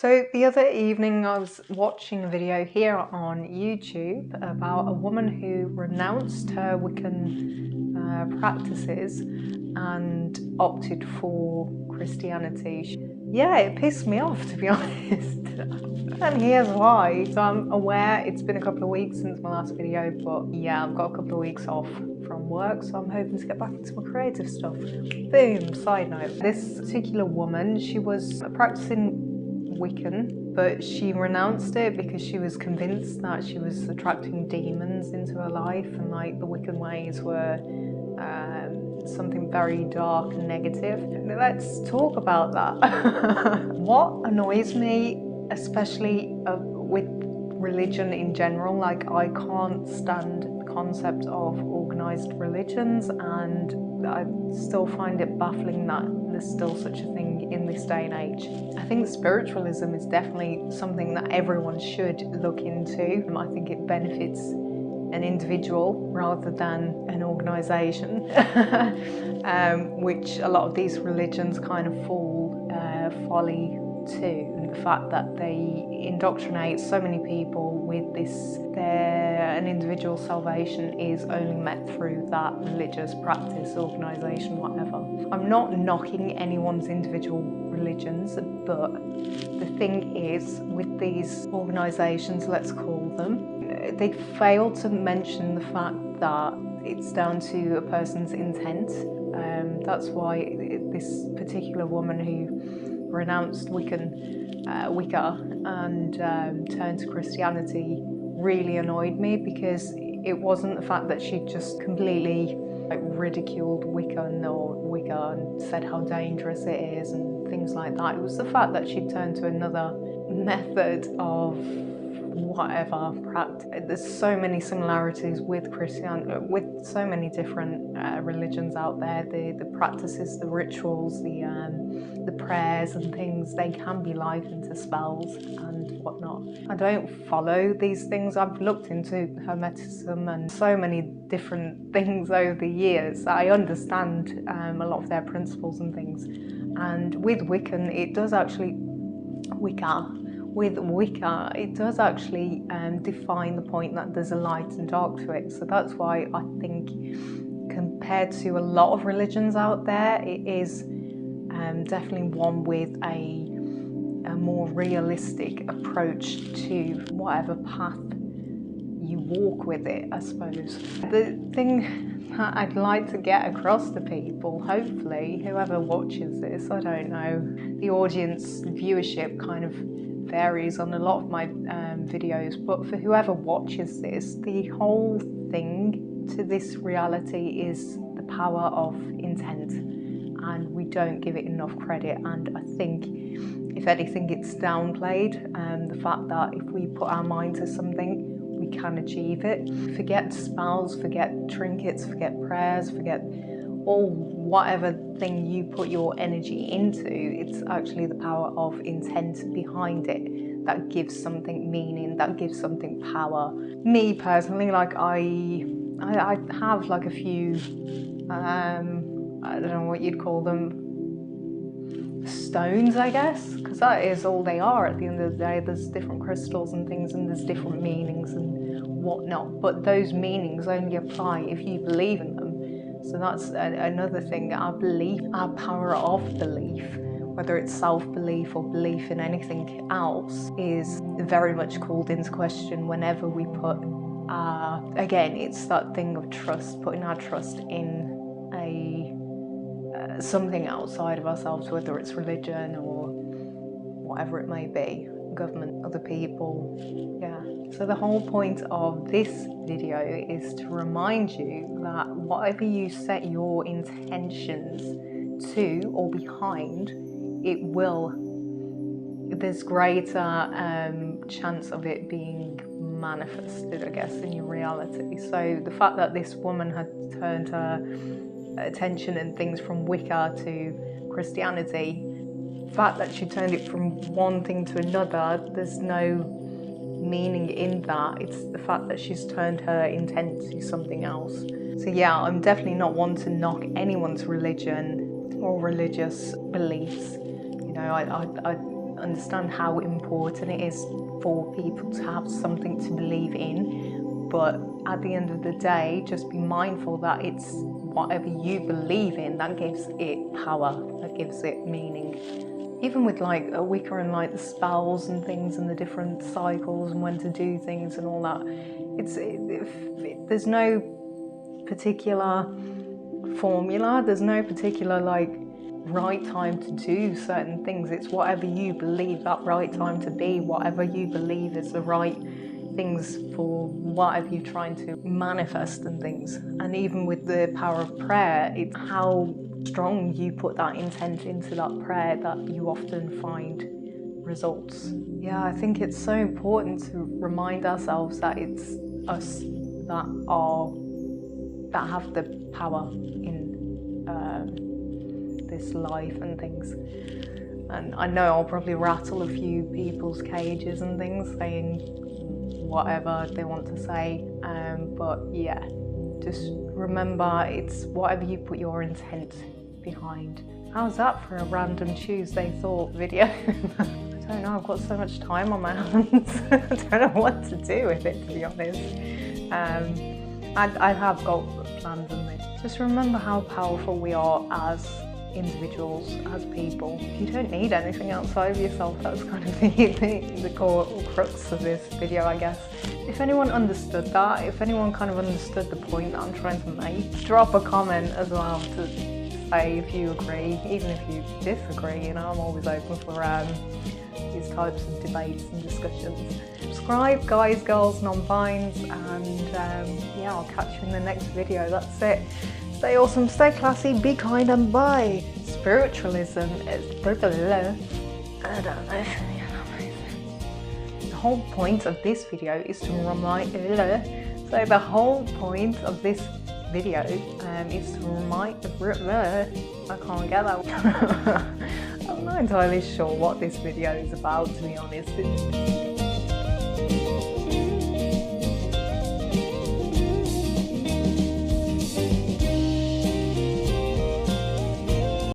So the other evening I was watching a video here on YouTube about a woman who renounced her Wiccan practices and opted for Christianity. Yeah, it pissed me off, to be honest. And here's why. So I'm aware it's been a couple of weeks since my last video, but yeah, I've got a couple of weeks off from work, so I'm hoping to get back into my creative stuff. Boom, side note. This particular woman, she was practicing Wiccan, but she renounced it because she was convinced that she was attracting demons into her life, and like the Wiccan ways were something very dark and negative. Let's talk about that. What annoys me, especially with religion in general, like I can't stand the concept of organised religions, and I still find it baffling that there's still such a thing in this day and age. I think spiritualism is definitely something that everyone should look into. I think it benefits an individual rather than an organisation, which a lot of these religions kind of fall folly to. And the fact that they indoctrinate so many people with this, an individual salvation is only met through that religious practice, organisation, whatever. I'm not knocking anyone's individual religions, but the thing is, with these organisations, let's call them, they fail to mention the fact that it's down to a person's intent. That's why this particular woman who renounced Wicca and turned to Christianity really annoyed me, because it wasn't the fact that she just completely ridiculed Wicca and said how dangerous it is and things like that. It was the fact that she turned to another method of whatever practice. There's so many similarities with Christianity, with so many different religions out there. The practices, the rituals, the prayers and things, they can be likened to spells and whatnot. I don't follow these things. I've looked into Hermeticism and so many different things over the years. I understand a lot of their principles and things. And with Wiccan, it does actually, with Wicca, it does actually define the point that there's a light and dark to it. So that's why I think, compared to a lot of religions out there, it is definitely one with a more realistic approach to whatever path you walk with it, I suppose. The thing that I'd like to get across to people, hopefully, whoever watches this, I don't know, the audience viewership kind of varies on a lot of my videos, but for whoever watches this, the whole thing to this reality is the power of intent, and we don't give it enough credit. And I think, if anything, it's downplayed, the fact that if we put our mind to something, we can achieve it. Forget spells, forget trinkets, forget prayers, forget whatever thing you put your energy into. It's actually the power of intent behind it that gives something meaning, that gives something power. Me personally, like I have like a few, I don't know what you'd call them, stones, I guess, because that is all they are at the end of the day. There's different crystals and things, and there's different meanings and whatnot, but those meanings only apply if you believe in them. So that's another thing. Our belief, our power of belief, whether it's self-belief or belief in anything else, is very much called into question whenever we put again, it's that thing of trust, putting our trust in something outside of ourselves, whether it's religion or whatever it may be, government, other people, yeah. So the whole point of this video is to remind you that whatever you set your intentions to or behind, it will, there's greater chance of it being manifested, I guess, in your reality. So the fact that this woman had turned her attention and things from Wicca to Christianity, the fact that she turned it from one thing to another, there's no meaning in that. It's the fact that she's turned her intent to something else. So yeah, I'm definitely not one to knock anyone's religion or religious beliefs. You know, understand how important it is for people to have something to believe in, but at the end of the day, just be mindful that it's whatever you believe in that gives it power, that gives it meaning. Even with like a Wicca and like the spells and things and the different cycles and when to do things and all that, there's no particular formula, there's no particular like right time to do certain things. It's whatever you believe that right time to be, whatever you believe is the right things for whatever you're trying to manifest and things. And even with the power of prayer, it's how strong you put that intent into that prayer that you often find results. Yeah, I think it's so important to remind ourselves that it's us that have the power in this life and things. And I know I'll probably rattle a few people's cages and things, saying whatever they want to say, but yeah, just remember it's whatever you put your intent behind. How's that for a random Tuesday thought video? I don't know, I've got so much time on my hands. I don't know what to do with it, to be honest. I have got plans on this. Just remember how powerful we are as individuals, as people. You don't need anything outside of yourself. That's kind of the core crux of this video, I guess. If anyone understood that, if anyone kind of understood the point that I'm trying to make, drop a comment as well to say if you agree, even if you disagree. You know, I'm always open for these types of debates and discussions. Subscribe, guys, girls, non-binds, and yeah, I'll catch you in the next video. That's it. Stay awesome, stay classy, be kind, and bye. Spiritualism is I don't know. The whole point of this video is to remind. So the whole point of this video is to remind. I can't get that. I'm not entirely sure what this video is about, to be honest.